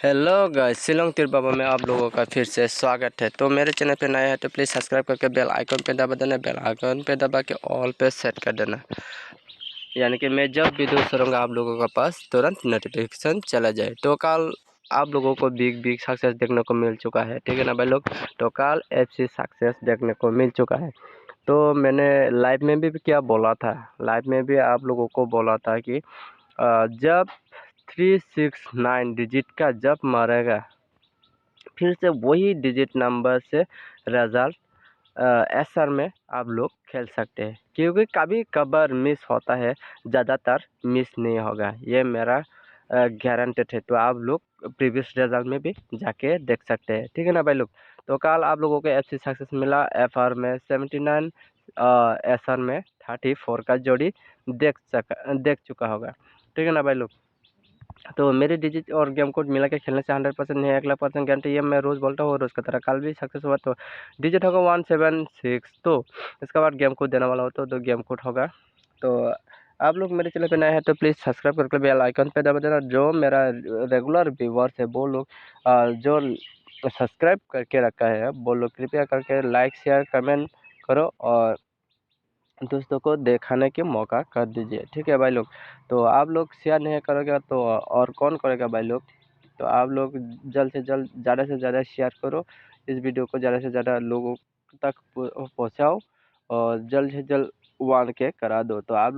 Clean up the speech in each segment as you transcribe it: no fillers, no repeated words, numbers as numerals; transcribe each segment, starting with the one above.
Hello guys, Shillong तिर बाबा में आप लोगों का फिर से स्वागत है। तो मेरे चैनल पे नया है तो प्लीज़ सब्सक्राइब करके बेल आइकन पे दबा देना। बेल आइकन पे दबा के ऑल पे सेट कर देना, यानी कि मैं जब वीडियो करूँगा आप लोगों के पास तुरंत नोटिफिकेशन चला जाए। तो कल आप लोगों को बिग बिग सक्सेस देखने को मिल चुका है, ठीक है ना भाई लोग। तो कल FC सक्सेस देखने को मिल चुका है। तो मैंने लाइव में भी क्या बोला था, लाइव में भी आप लोगों को बोला था कि जब 369 डिजिट का जब मारेगा फिर से वही डिजिट नंबर से रिजल्ट SR में आप लोग खेल सकते हैं, क्योंकि कभी कभार मिस होता है, ज़्यादातर मिस नहीं होगा, ये मेरा गारंटेड है। तो आप लोग प्रीवियस रिजल्ट में भी जाके देख सकते हैं, ठीक है ना भाई लोग। तो कल आप लोगों को FC सक्सेस मिला, FR में 79, SR में 34 का जोड़ी देख चुका होगा, ठीक है ना भाई लोग। तो मेरे डिजिट और गेम कोड मिला के खेलने से 100% नहीं, 1,00,000% गारंटी, ये मैं रोज़ बोलता हूँ, रोज़ का तरह कल भी सक्सेस हुआ। तो डिजिट होगा 176, तो इसके बाद गेम कोड देने वाला हो तो गेम कोड होगा। तो आप लोग मेरे चैनल पे नए हैं तो प्लीज़ सब्सक्राइब करके बेल आइकन पे दबा देना। जो मेरा रेगुलर व्यूवर्स है वो लोग जो सब्सक्राइब करके रखा है वो लोग कृपया करके लाइक शेयर कमेंट करो और दोस्तों को दिखाने के मौका कर दीजिए, ठीक है भाई लोग। तो आप लोग शेयर नहीं करोगे तो और कौन करेगा भाई लोग। तो आप लोग जल्द से जल्द ज़्यादा से ज़्यादा शेयर करो, इस वीडियो को ज़्यादा से ज़्यादा लोगों तक पहुँचाओ और जल्द से जल्द 1K करा दो। तो आप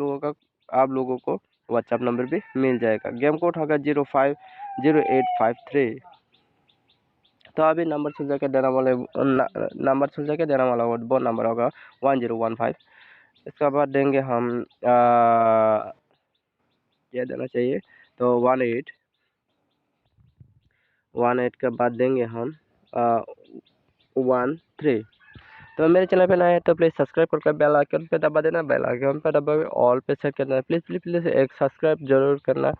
लोगों को व्हाट्सएप नंबर भी मिल जाएगा। गेम कोड होगा 050853। तो अभी नंबर सुन जाके देना वाले नंबर सुन जाके देना वाला वो नंबर होगा 1015। इसका बाद देंगे हम क्या देना चाहिए, तो 18 के बाद देंगे हम 13। तो मेरे चैनल पे नया है तो प्लीज़ सब्सक्राइब करके बेल आइकन पे दबा देना। बेल आइकन पे दबा के ऑल पे सेट करना। प्लीज़ प्लीज़ प्लीज़ एक सब्सक्राइब जरूर करना।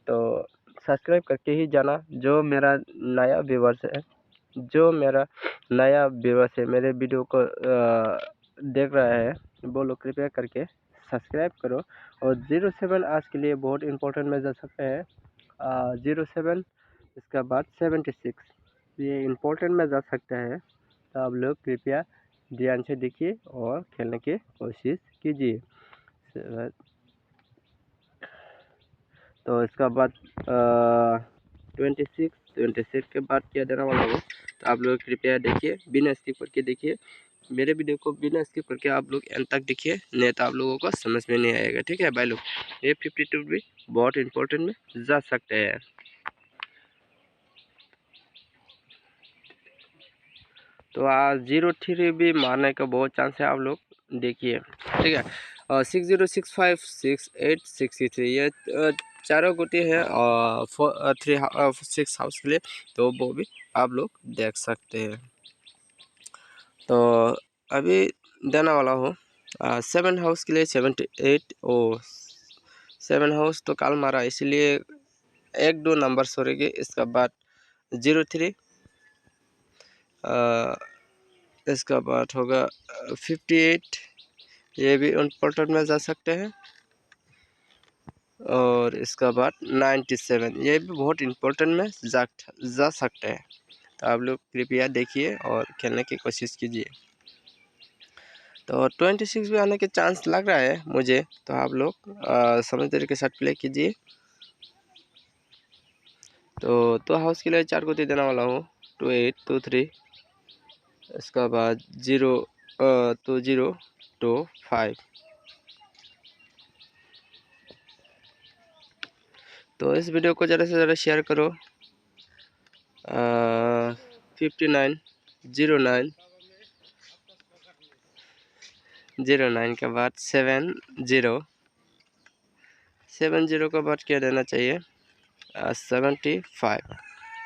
तो सब्सक्राइब करके ही जाना। जो मेरा नया व्यूवर्स है, मेरे वीडियो को देख रहा है, वो लोग कृपया करके सब्सक्राइब करो। और 07 आज के लिए बहुत इंपॉर्टेंट में जा सकते हैं। 07 इसका बाद 76 ये इंपॉर्टेंट में जा सकता है। तो आप लोग कृपया ध्यान से देखिए और खेलने की कोशिश कीजिए। तो इसका बाद 26 के बाद क्या देना वाला हो, तो आप लोग कृपया देखिए, बिना स्किप करके देखिए मेरे वीडियो को, बिना स्किप करके आप लोग एंड तक देखिए, नहीं तो आप लोगों को समझ में नहीं आएगा, ठीक है भाई लोग। ये 52 भी बहुत इंपॉर्टेंट में जा सकते हैं। तो आज 03 भी मारने का बहुत चांस है, आप लोग देखिए, ठीक है। और 6065 6863 ये चारों गोटी है और 6 हाउस के लिए, तो वो भी आप लोग देख सकते हैं। तो अभी देने वाला हूँ 7 हाउस के लिए 78 और 7 हाउस तो कल मारा, इसलिए 1-2 नंबर छोड़ेंगे। इसका बाद 03, इसका बाद होगा 58, ये भी इम्पोर्टेंट में जा सकते हैं। और इसका बाद 97, ये भी बहुत इम्पोर्टेंट में जा सकते हैं। तो आप लोग कृपया देखिए और खेलने की कोशिश कीजिए। तो 26 भी आने के चांस लग रहा है मुझे, तो आप लोग समझदारी के साथ प्ले कीजिए। तो हाउस के लिए 4 को दे देने वाला हूँ 28 23, इसका बाद 2025। तो इस वीडियो को ज़्यादा से ज़्यादा शेयर करो। 59 09 09 के बाद 70 के बाद क्या देना चाहिए 75।